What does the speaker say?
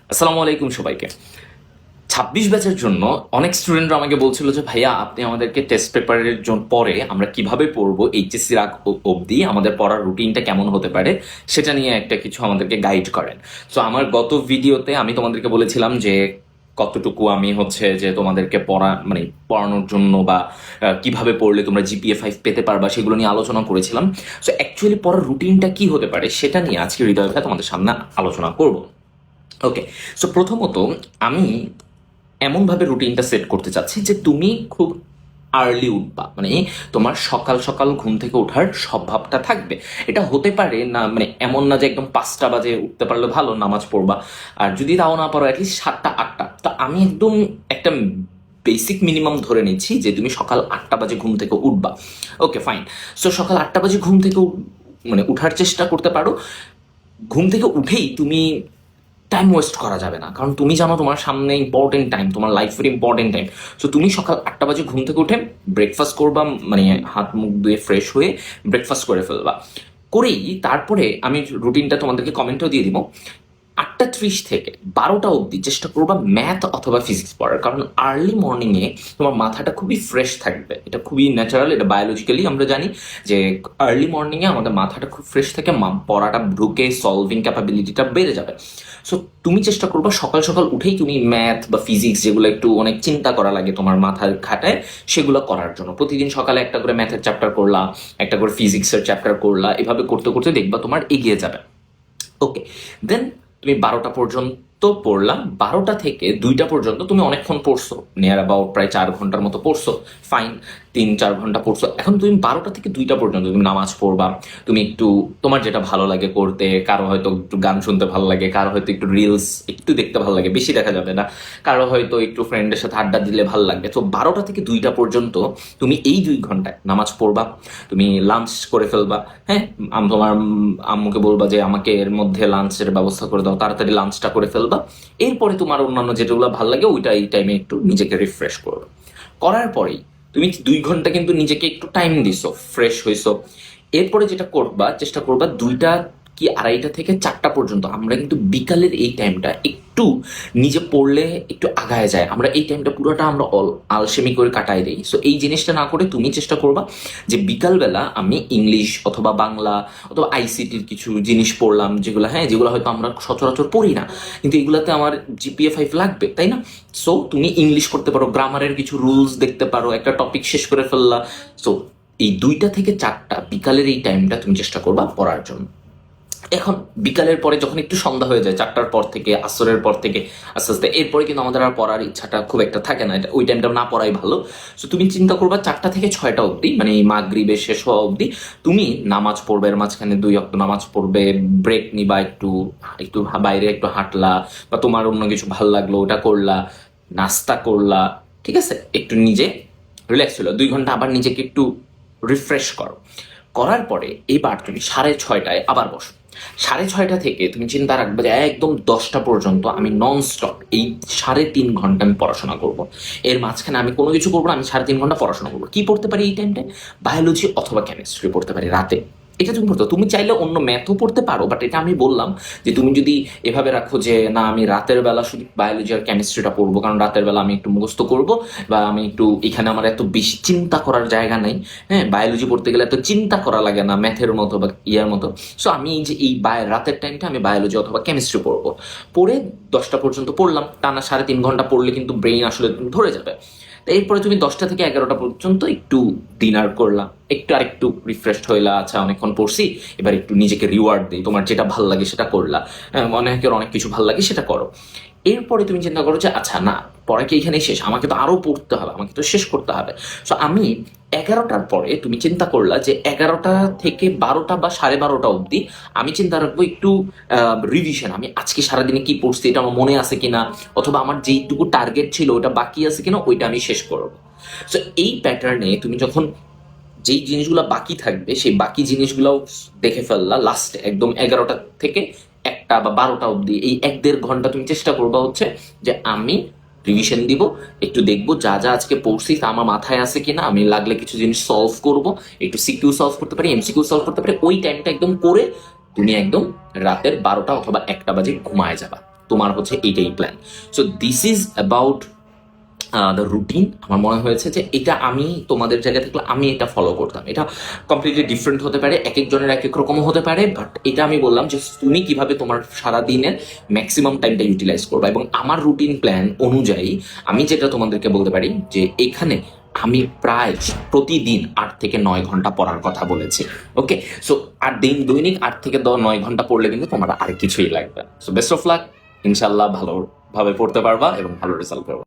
আসসালামু আলাইকুম সবাইকে। 26 ব্যাচের জন্য অনেক স্টুডেন্টরা আমাকে বলছিল যে ভাইয়া আপনি আমাদেরকে টেস্ট পেপারের জন্য পরে আমরা কিভাবে পড়বো, এইচএসসির আগ অবধি আমাদের পড়ার রুটিনটা কেমন হতে পারে সেটা নিয়ে একটা কিছু আমাদেরকে গাইড করেন। সো আমার গত ভিডিওতে আমি তোমাদেরকে বলেছিলাম যে কতটুকু আমি হচ্ছে যে তোমাদেরকে পড়ানোর জন্য বা কিভাবে পড়লে তোমরা জিপিএ 5 পেতে পারবা সেগুলো নিয়ে আলোচনা করেছিলাম। সো অ্যাকচুয়ালি পড়ার রুটিনটা কি হতে পারে সেটা নিয়ে আজকে হৃদয় ভাই তোমাদের সামনে আলোচনা করব। ওকে, সো প্রথমত আমি এমনভাবে রুটিনটা সেট করতে চাচ্ছি যে তুমি খুব আর্লি উঠবা, তোমার সকাল সকাল ঘুম থেকে ওঠার স্বভাবটা থাকবে। এটা হতে পারে না, এমন না যে একদম 5টা বাজে উঠতে পারলে ভালো, নামাজ পড়বা। আর যদি তাও না পারো অ্যাটলিস্ট 7টা 8টা। তো আমি একদম একটা বেসিক মিনিমাম ধরে নিচ্ছি যে তুমি সকাল 8টা বাজে ঘুম থেকে উঠবা। Okay fine. সো সকাল 8টা বাজে ঘুম থেকে উঠার চেষ্টা করতে পারো। ঘুম থেকে উঠেই তুমি টাইম ওয়েস্ট করা যাবে না, কারণ তুমি জানো তোমার সামনে ইম্পর্টেন্ট টাইম, তোমার লাইফের ইম্পর্টেন্ট টাইম। সো তুমি সকাল 8টা বাজে ঘুম থেকে উঠে ব্রেকফাস্ট করবা, হাত মুখ ধুয়ে ফ্রেশ হয়ে ব্রেকফাস্ট করে ফেলবা। করেই তারপরে আমি রুটিনটা তোমাদেরকে কমেন্টও দিয়ে দিব। 8টা 30 থেকে 12টা অবধি চেষ্টা করবা ম্যাথ অথবা ফিজিক্স পড়ার, কারণ আর্লি মর্নিংয়ে তোমার মাথাটা খুবই ফ্রেশ থাকবে। এটা খুবই ন্যাচারাল, এটা বায়োলজিক্যালি আমরা জানি যে আর্লি মর্নিংয়ে আমাদের মাথাটা খুব ফ্রেশ থাকে, পড়াটা ঢুকে সলভিং ক্যাপাবিলিটিটা বেড়ে যাবে। সো তুমি চেষ্টা করবা সকাল সকাল উঠেই তুমি ম্যাথ বা ফিজিক্স, যেগুলো একটু অনেক চিন্তা করা লাগে তোমার মাথার খাটায়, সেগুলো করার জন্য প্রতিদিন সকালে একটা করে ম্যাথের চ্যাপ্টার করলা, একটা করে ফিজিক্সের চ্যাপ্টার করলা, এভাবে করতে করতে দেখবা তোমার এগিয়ে যাবে। ওকে, দেন তুমি 12টা পর্যন্ত পড়লাম, 12টা থেকে 2টা পর্যন্ত তুমি অনেকক্ষণ পড়ছো, নিয়ার অ্যাবাউট প্রায় 4 ঘন্টার মতো পড়ছো। ফাইন, 3-4 ঘন্টা পড়ছো। এখন তুমি 12টা থেকে 2টা পর্যন্ত তুমি নামাজ পড়বা। তুমি একটু তোমার যেটা ভালো লাগে করতে, কারো হয়তো একটু গান শুনতে ভালো লাগে, কারো হয়তো একটু রিলস একটু দেখতে ভালো লাগে, বেশি দেখা যাবে না, কারো হয়তো একটু ফ্রেন্ডের সাথে আড্ডা দিলে ভালো লাগবে। তো 12টা থেকে 2টা পর্যন্ত তুমি এই 2 ঘন্টায় নামাজ পড়বা। তুমি লাঞ্চ করে ফেলবা। হ্যাঁ, তোমার আম্মুকে বলবা যে আমাকে এর মধ্যে লাঞ্চের ব্যবস্থা করে দাও, তাড়াতাড়ি লাঞ্চটা করে ফেলবা। এরপরে তোমার অন্যান্য যেগুলো ভালো লাগে ওইটা এই টাইমে একটু নিজেকে রিফ্রেশ করবে। করার পরেই তুমি 2 ঘন্টা কিন্তু নিজেকে একটু টাইম দিছো, ফ্রেশ হইছো। এরপরে যেটা করবা, চেষ্টা করবা 2টা কি 2:30 থেকে 4টা পর্যন্ত আমরা কিন্তু বিকালের এই টাইমটা একটু নিজে পড়লে একটু আগায় যায়, আমরা এই টাইমটা পুরোটা আমরা আলসেমি করে কাটাই দিই। সো এই জিনিসটা না করে তুমি চেষ্টা করবা যে বিকালবেলা আমি ইংলিশ অথবা বাংলা অথবা আইসিটির কিছু জিনিস পড়লাম, যেগুলো হয়তো আমরা সচরাচর পড়ি না, কিন্তু এগুলাতে আমার জিপিএ 5 লাগবে, তাই না? সো তুমি ইংলিশ করতে পারো, গ্রামারের কিছু রুলস দেখতে পারো, একটা টপিক শেষ করে ফেললা। সো এই 2টা থেকে 4টা বিকালের এই টাইমটা তুমি চেষ্টা করবা পড়ার জন্য। এখন বিকালের পরে যখন একটু সন্ধ্যা হয়ে যায়, 4টার পর থেকে, আসরের পর থেকে আস্তে আস্তে, এরপরে কিন্তু আমাদের আর পড়ার ইচ্ছাটা খুব একটা থাকে না, এটা ওই টাইমটা না পড়াই ভালো। সো তুমি চিন্তা করবা 4টা থেকে 6টা অবধি, এই মাগরিবে শেষ হওয়া অবধি তুমি নামাজ পড়বে, এর মাঝখানে 2 ওয়াক্ত নামাজ পড়বে, ব্রেক নিবা, একটু একটু বাইরে একটু হাঁটলা, বা তোমার অন্য কিছু ভালো লাগলো ওটা করলা, নাস্তা করলা, ঠিক আছে, একটু নিজে রিল্যাক্স হলো, 2 ঘন্টা আবার নিজেকে একটু রিফ্রেশ করো। করার পরে এবার তুমি 6:30টায় আবার বসো। 6:30টা থেকে তুমি চিন্তা রাখবে যে একদম 10টা পর্যন্ত আমি নন স্টপ এই 3.5 ঘন্টা আমি পড়াশোনা করব। এর মাঝখানে আমি কোনো কিছু করবো না, আমি 3.5 ঘন্টা পড়াশোনা করবো। কি পড়তে পারি এই টাইমটায়? বায়োলজি অথবা কেমিস্ট্রি পড়তে পারি রাতে। এটা তুমি পড়তে, তুমি চাইলে অন্য ম্যাথও পড়তে পারো, বাট এটা আমি বললাম যে তুমি যদি এভাবে রাখো যে না আমি রাতের বেলা শুধু বায়োলজি আর কেমিস্ট্রিটা পড়বো, কারণ রাতের বেলা আমি একটু মুখস্থ করব, বা আমি একটু এখানে আমার এত বেশি চিন্তা করার জায়গা নেই। হ্যাঁ, বায়োলজি পড়তে গেলে এত চিন্তা করা লাগে না ম্যাথের মতো বা ইয়ার মতো। সো আমি এই যে এই রাতের টাইমটা আমি বায়োলজি অথবা কেমিস্ট্রি পড়বো। পড়ে 10টা পর্যন্ত পড়লাম, টানা 3.5 ঘন্টা পড়লে কিন্তু ব্রেইন আসলে ধরে যাবে। তো এরপরে তুমি 10টা থেকে 11টা পর্যন্ত একটু ডিনার করলা, একটু আরেকটু রিফ্রেশড হইলা, আচ্ছা অনেকক্ষণ পড়ছি, এবার একটু নিজেকে রিওয়ার্ড দিই, তোমার যেটা ভাল লাগে সেটা করলা। অনেকের অনেক কিছু ভাল লাগে সেটা করো। এরপরে তুমি চিন্তা করো যে আচ্ছা না, পড়া কি এখানেই শেষ, আমাকে তো আরো পড়তে হবে, আমাকে তো শেষ করতে হবে। সো আমি 11টার পরে তুমি চিন্তা করলা যে 11টা থেকে 12টা বা 12:30 অবধি আমি চিন্তা রাখবো একটু রিভিশন, আমি আজকে সারাদিনে কি পড়ছি এটা আমার মনে আছে কিনা, অথবা আমার যেইটুকু টার্গেট ছিল ওটা বাকি আছে কিনা ওইটা আমি শেষ করবো। সো এই প্যাটার্নে তুমি যখন যেই জিনিসগুলো বাকি থাকবে সেই বাকি জিনিসগুলো দেখে ফেললা, লাস্টে একদম 11টা থেকে 1টা বা 12টা অবধি এই 1-1.5 ঘন্টা তুমি চেষ্টা করবা হচ্ছে যে আমি রিভিশন দিব, একটু দেখবো যা যা আজকে পড়ছি তা আমার মাথায় আছে কিনা, আমি লাগলে কিছু জিনিস সলভ করব, একটু সিকিউ সলভ করতে পারি, এমসিকিউ সলভ করতে পারি। ওই টাইমটা একদম করে তুমি একদম রাতের 12টা অথবা 1টা বাজে ঘুমায় যাবা। তোমার হচ্ছে এইটাই plan. So this is about the routine. আমার মনে হয়েছে যে এটা আমি তোমাদের জায়গায় থাকলে আমি এটা ফলো করতাম। এটা কমপ্লিটলি ডিফারেন্ট হতে পারে, এক একজনের এক এক রকম হতে পারে, বাট এটা আমি বললাম যে তুমি কিভাবে তোমার সারা দিনের ম্যাক্সিমাম টাইমটা ইউটিলাইজ করবে। এবং আমার রুটিন প্ল্যান অনুযায়ী আমি যেটা তোমাদেরকে বলতে পারি যে এখানে আমি প্রায় প্রতিদিন 8 থেকে 9 ঘন্টা পড়ার কথা বলেছি। ওকে, সো আর দৈনিক 8 থেকে 9 ঘন্টা পড়লে কিন্তু তোমার আর কিছুই লাগবে। সো বেস্ট অফ লাক, ইনশাল্লাহ ভালোভাবে পড়তে পারবা এবং ভালো রেজাল্ট করবা।